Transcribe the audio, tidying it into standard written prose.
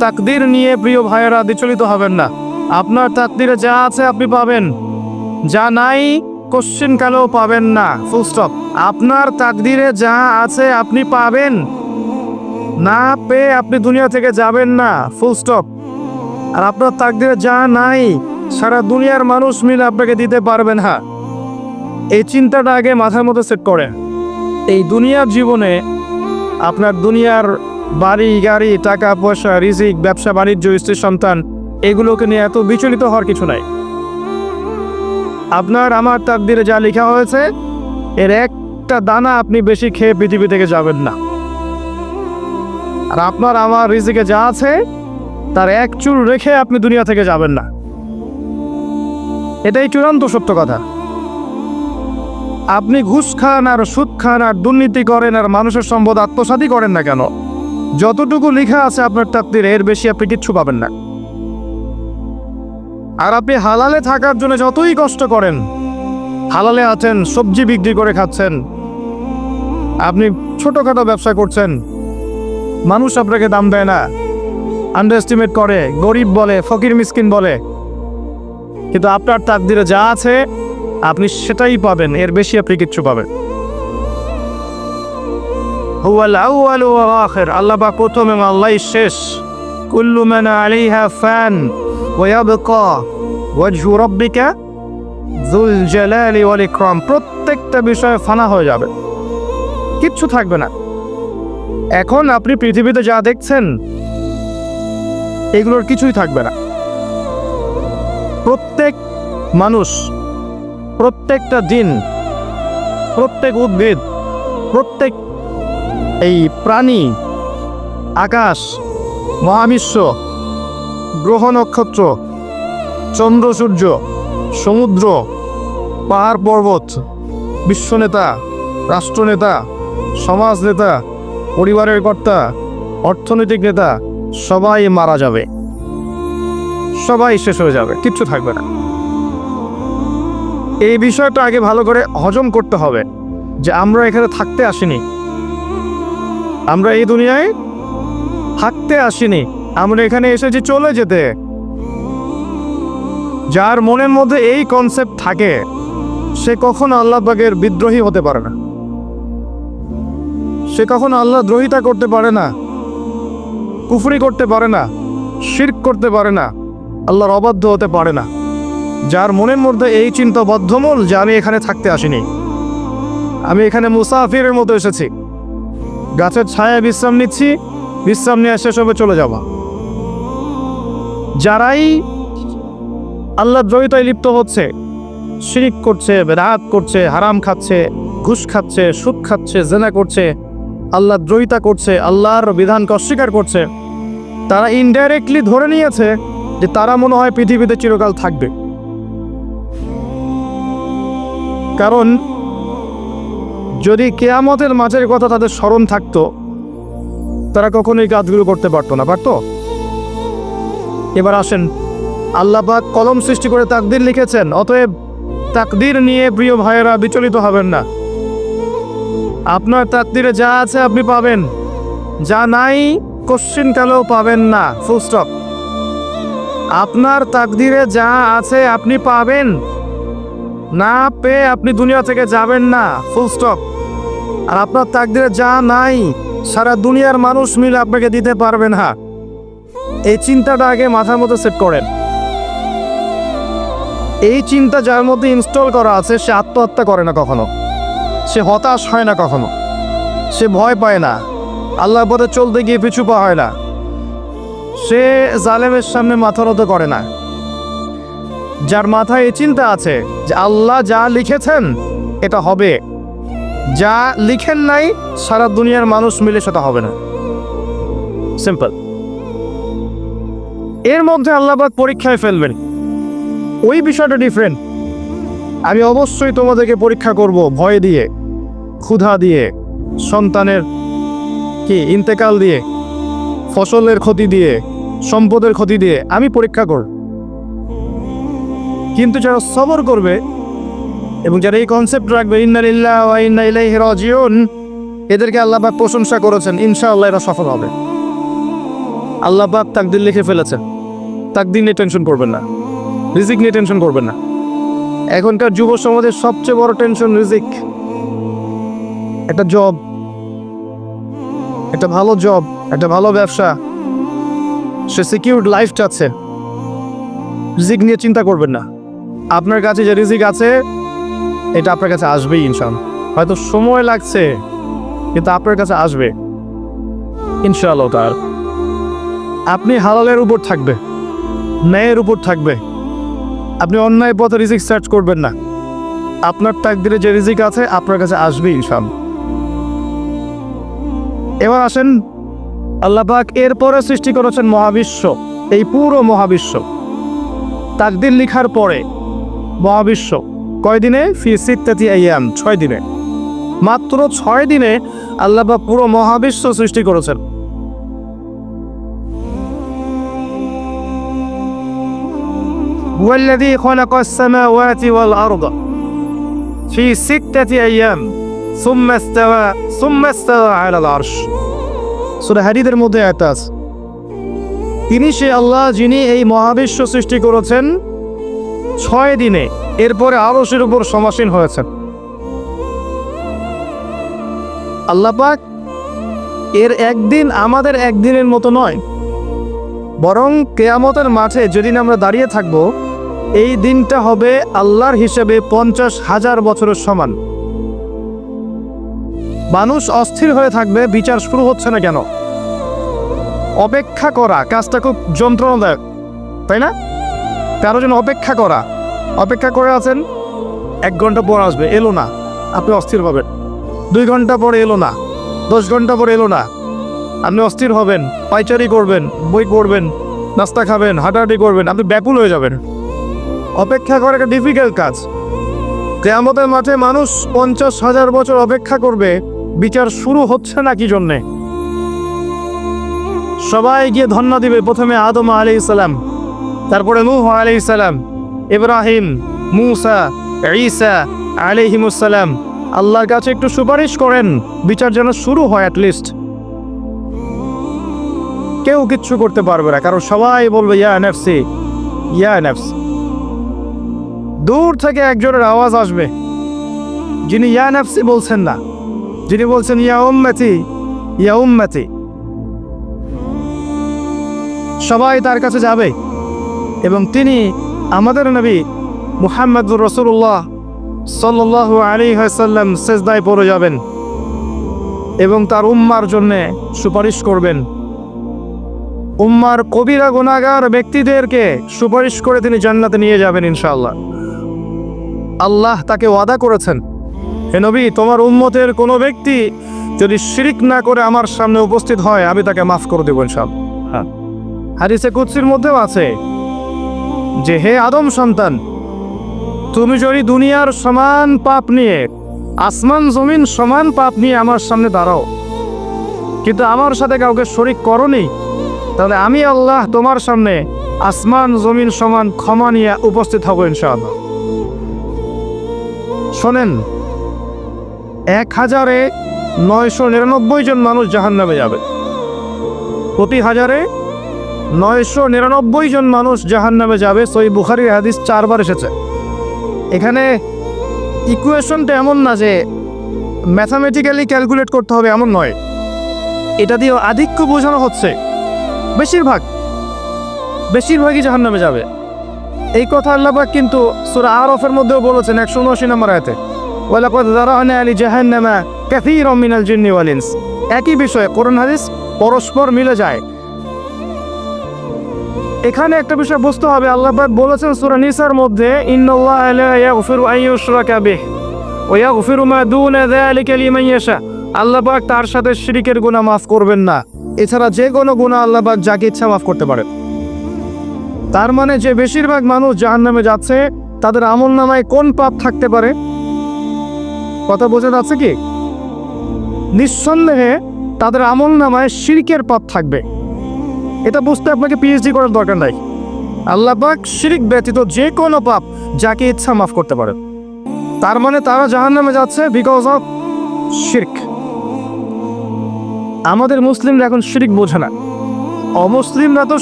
তাকদির নিয়ে প্রিয় ভাইয়েরা বিচলিত হবেন না। আপনার তাকদিরে যা আছে আপনি পাবেন, যা নাই কোশ্চেন কালেও পাবেন না, ফুল স্টপ। আপনার তাকদিরে যা আছে আপনি পাবেন, না পেয়ে আপনি দুনিয়া থেকে যাবেন না, ফুল স্টপ। আর আপনার তাকদিরে যা নাই সারা দুনিয়ার মানুষ মিলে আপনাকে দিতে পারবে না। এই চিন্তাটা আগে মাথার মধ্যে সেট করে। এই দুনিয়ার জীবনে আপনার দুনিয়ার বাড়ি গাড়ি, টাকা পয়সা, রিজিক, ব্যবসা বাণিজ্য, স্ত্রী সন্তান, এগুলোকে নিয়ে এত বিচলিত হওয়ার কিছু নাই। আপনার আমার তাকদিরে যা লেখা হয়েছে এর একটা দানা আপনি বেশি খেয়ে পৃথিবী থেকে যাবেন না। আর আপনার আমার রিজিকে যা আছে তার এক চুল রেখে আপনি দুনিয়া থেকে যাবেন না। এটাই চূড়ান্ত সত্য কথা। আপনি ঘুষ খান আর সুদ খান আর দুর্নীতি করেন আর মানুষের সম্পদ আত্মসাৎই করেন না কেন, যতটুকু লেখা আছে আপনার তাকদিরে এর বেশি আপনি কিচ্ছু পাবেন না। আর আপনি হালালে থাকার জন্য যতই কষ্ট করেন, হালালে আছেন, সবজি বিক্রি করে খাচ্ছেন, আপনি ছোটখাটো ব্যবসা করছেন, মানুষ আপনাকে দাম দেয় না, আন্ডার এস্টিমেট করে, গরিব বলে, ফকির মিসকিন বলে, কিন্তু আপনার তাকদিরে যা আছে আপনি সেটাই পাবেন, এর বেশি আপনি কিচ্ছু পাবেন। হুয়াল আউয়াল ওয়াল আখির, আল্লাহ পাক প্রথম এবং আল্লাহই শেষ। কুল্লু মান আলাইহা ফান ওয়া ইয়াবকা ওয়াজহু রাব্বিকা যুল জালালি ওয়াল ইকরাম। প্রত্যেকটা বিষয় ফানা হয়ে যাবে, কিচ্ছু থাকবে না। এখন আপনি পৃথিবীতে যা দেখছেন এগুলোর কিছুই থাকবে না। প্রত্যেক মানুষ, প্রত্যেকটা দিন, প্রত্যেক উদ্ভিদ, প্রত্যেক এই প্রাণী, আকাশ, মহাবিশ্ব, গ্রহ নক্ষত্র, চন্দ্র সূর্য, সমুদ্র, পাহাড় পর্বত, বিশ্বনেতা, রাষ্ট্রনেতা, সমাজ নেতা, পরিবারের কর্তা, অর্থনৈতিক নেতা, সবাই মারা যাবে, সবাই শেষ হয়ে যাবে, কিচ্ছু থাকবে না। এই বিষয়টা আগে ভালো করে হজম করতে হবে যে আমরা এখানে থাকতে আসিনি, আমরা এই দুনিয়ায় থাকতে আসিনি, আমরা এখানে এসেছি চলে যেতে। যার মনের মধ্যে এই কনসেপ্ট থাকে সে কখনো আল্লাহ পাকের বিদ্রোহী হতে পারে না, সে কখনো আল্লাহ দ্রোহিতা করতে পারে না, কুফরি করতে পারে না, শিরক করতে পারে না, আল্লাহর অবাধ্য হতে পারে না। যার মনের মধ্যে এই চিন্তা বদ্ধমূল যে আমি এখানে থাকতে আসিনি, আমি এখানে মুসাফিরের মতো এসেছি, গাছের ছায়ায় বিশ্রাম নিচ্ছি, বিশ্রাম নিয়ে শেষ হবে চলে যাওয়া। যারাই আল্লাহ দ্রোহিতায় লিপ্ত হচ্ছে, শিরক করছে, বেদাত করছে, হারাম খাচ্ছে, ঘুষ খাচ্ছে, সুদ খাচ্ছে, জেনা করছে, আল্লাহ দ্রোহিতা করছে, আল্লাহর বিধানকে অস্বীকার করছে, তারা ইনডাইরেক্টলি ধরে নিয়েছে যে তারা মনে হয় পৃথিবীতে চিরকাল থাকবে। কারণ যদি কিয়ামতের মাঝের কথা তাদের স্মরণ থাকতো তারা কখনোই কাজগুলো করতে পারতো না, পারতো? এবার আসেন, আল্লাহ পাক কলম সৃষ্টি করে তাকদির লিখেছেন, অতএব তাকদির নিয়ে প্রিয় ভাইয়েরা বিচলিত হবেন না। আপনার তাকদিরে যা আছে আপনি পাবেন, যা নাই কোশ্চেন কালেও পাবেন না, ফুল স্টপ। আপনার তাকদিরে যা আছে আপনি পাবেন, না পেয়ে আপনি দুনিয়া থেকে যাবেন না, ফুল স্টপ। আর আপনার তাকদিরে যা নাই সারা দুনিয়ার মানুষ মিলে আপনাকে দিতে পারবে না। এই চিন্তাটা আগে মাথার মধ্যে সেট করেন। এই চিন্তা যার মধ্যে ইনস্টল করা আছে সে আত্মহত্যা করে না কখনো, সে হতাশ হয় না কখনো, সে ভয় পায় না, আল্লাহর পথে চলতে গিয়ে পিছু পা হয় না, সে জালেমের সামনে মাথা নত করে না। যার মাথায় এই চিন্তা আছে যে আল্লাহ যা লিখেছেন এটা হবে, যা লিখেন নাই সারা দুনিয়ার মানুষ মিলে সেটা হবে না, সিম্পল। এর মধ্যে আল্লাহ পাক পরীক্ষায় ফেলবেন, ওই বিষয়টা ডিফারেন্ট। আমি অবশ্যই তোমাদেরকে পরীক্ষা করব ভয় দিয়ে, ক্ষুধা দিয়ে, সন্তানের ইন্তেকাল দিয়ে, ফসলের ক্ষতি দিয়ে, সম্পদের ক্ষতি দিয়ে আমি পরীক্ষা করব। কিন্তু যারা সবর করবে এবং যারা এই কনসেপ্ট রাখবে ইন্না লিল্লাহি ওয়া ইন্না ইলাইহি রাজিউন, এদেরকে আল্লাহ পাক প্রশংসা করেছেন, ইনশাআল্লাহ এরা সফল হবে। আল্লাহ পাক তাকদির লিখে ফেলেছেন, তাকদির নিয়ে টেনশন করবেন না, রিজিক নিয়ে টেনশন করবেন না। এখনকার যুব সমাজের সবচেয়ে বড় টেনশন রিজিক। একটা জব, একটা ভালো জব, একটা ভালো ব্যবসা, সে সিকিউরড লাইফ চাচ্ছে। রিজিক নিয়ে চিন্তা করবেন না। আপনার কাছে যে রিজিক আছে এটা আপনার কাছে আসবেই ইনশাআল্লাহ। হয়তো সময় লাগছে কিন্তু আপনার কাছে আসবে ইনশাআল্লাহ। তার আপনি হালালের উপর থাকবে, ন্যায়ের উপর থাকবে। আপনি অন্যায় পথে রিজিক সার্চ করবেন না। আপনার তাকদিরে যে রিজিক আছে আপনার কাছে আসবে ইনশাআল্লাহ। এবার আসেন, আল্লাহ পাক এরপরে সৃষ্টি করেছেন মহাবিশ্ব, এই পুরো মহাবিশ্ব। তাকদির লিখার পরে মহাবিশ্ব কয় দিনে? ফি সিত্তাতি আইয়াম, 6 দিনে। মাত্র 6 দিনে আল্লাহ পাক পুরো মহাবিশ্ব সৃষ্টি করেছেন। ওয়াল্লাযী খালাকাস সামাওয়াতি ওয়াল আরদা ফি সিত্তাতি আইয়াম সুম্মা ইসতাওয়া আলাল আরশ। সূরা হাদীদের মধ্যে আয়াত আছে, তিনি সে আল্লাহ যিনি এই মহাবিশ্ব সৃষ্টি করেছেন 6 দিনে, এরপরে আরশের উপর সমাসীন হয়েছেন। আল্লাহ পাক এর একদিন আমাদের একদিনের মতো নয়, বরং কিয়ামতের মাঠে যেদিন আমরা দাঁড়িয়ে থাকব এই দিনটা হবে আল্লাহর হিসেবে 50,000 বছরের সমান। মানুষ অস্থির হয়ে থাকবে, বিচার শুরু হচ্ছে না কেন। অপেক্ষা করা কাজটা খুব যন্ত্রণাদায়ক, তাই না? কারো জন্য অপেক্ষা করে আছেন, 1 ঘন্টা পর আসবে, এলো না, আপনি অস্থির হবেন। 2 ঘন্টা পরে এলো না, 10 ঘন্টা পরে এলো না, আপনি অস্থির হবেন, পাইচারি করবেন, বই পড়বেন, নাস্তা খাবেন, হাঁটাহাঁটি করবেন, আপনি ব্যাকুল হয়ে যাবেন। অপেক্ষা করা একটা ডিফিকাল্ট কাজ। কিয়ামতের মাঠে মানুষ 50,000 বছর অপেক্ষা করবে, বিচার শুরু হচ্ছে না কি জন্যে? সবাই গিয়ে ধন্য দিবে। প্রথমে আদম আলাইহিস সালাম, তারপরে নূহ আলাইহিস সালাম, ইব্রাহিম, মূসা, ঈসা আলাইহিমুস সালাম। আল্লাহর কাছে একটু সুপারিশ করেন, বিচার যেন শুরু হয় অ্যাটলিস্ট। কেউ কিচ্ছু করতে পারবে না, কারণ সবাই বলবে ইয়া নাফসি, ইয়া নাফসি। দূর থেকে একজনের আওয়াজ আসবে, যিনি ইয়া নাফসি বলছেন না, যিনি বলছেন ইয়া উম্মতি, ইয়া উম্মতি। সবাই তার কাছে যাবে এবং তিনি আমাদের নবী মুহাম্মদুর রাসূলুল্লাহ সাল্লাল্লাহু আলাইহি ওয়াসাল্লাম সিজদায় পড়ে যাবেন এবং তার উম্মার জন্য সুপারিশ করবেন। উম্মার কবিরা গুনাহগার ব্যক্তিদেরকে সুপারিশ করে তিনি জান্নাতে নিয়ে যাবেন ইনশাআল্লাহ। আল্লাহ তাকে ওয়াদা করেছেন, হে নবী, তোমার উম্মতের কোনো ব্যক্তি যদি শিরক না করে আমার সামনে উপস্থিত হয় আমি তাকে মাফ করে দেব ইনশাআল্লাহ। হাদিসে কুদসির মধ্যেও আছে যে হে আদম সন্তান, তুমি যদি দুনিয়ার সমান পাপ নিয়ে, আসমান জমিন সমান পাপ নিয়ে আমার সামনে দাঁড়াও, কিন্তু আমার সাথে কাউকে শরীক করনি, তাহলে আমি আল্লাহ তোমার সামনে আসমান জমিন সমান ক্ষমা নিয়ে উপস্থিত হব ইনশাআল্লাহ। শোনেন, 1,999 জন মানুষ জাহান্নামে যাবে। প্রতি 1,999 জন মানুষ জাহান্নামে যাবে। সহিহ বুখারীর হাদিস 4 বার এসেছে। এখানে ইকুয়েশনটা এমন না যে ম্যাথামেটিক্যালি ক্যালকুলেট করতে হবে, এমন নয়। এটা দিয়ে আধিক্য বোঝানো হচ্ছে, বেশিরভাগই জাহান্নামে যাবে। এই কথা আল্লাহ পাক কিন্তু সূরা আরাফের মধ্যেও বলেছেন 179 নম্বর আয়াতে, ওয়ালাকাদ যারানা লিজাহান্নামা কাসীরাম মিনাল জিন্নি ওয়াল ইনস। একই বিষয়, কোরআন হাদিস পরস্পর মিলে যায়। এখানে একটা বিষয় বুঝতে হবে, আল্লাহ পাক বলেছেন সূরা নিসার মধ্যে, ইন্নাল্লাহা লা ইয়াগফিরু আন ইউশরাকা বিহি ওয়া ইয়াগফিরু মা দুনা যালিকা লিমান ইয়াশা। আল্লাহ পাক তার সাথে শিরকের গুনাহ মাফ করবেন না, এছাড়া যে কোনো গুনাহ আল্লাহ পাক যাকে ইচ্ছা মাফ করতে পারেন। তার মানে যে বেশিরভাগ মানুষ জাহান্নামে যাচ্ছে তাদের আমলনামায় কোন পাপ থাকতে পারে? কথা বোঝা যাচ্ছে কি? নিঃসন্দেহে তাদের আমলনামায় শিরকের পাপ থাকবে। এটা বুঝতে আপনাকে পিএইচডি করার দরকার নাই। আল্লাহ পাক শিরক ব্যতীত যে কোনো পাপ যাকে ইচ্ছা মাফ করতে পারে। তার মানে তারা জাহান্নামে যাচ্ছে বিকজ অফ শিরক। আমাদের মুসলিমরা এখন শিরক বোঝে না। অমুসলিমরা তো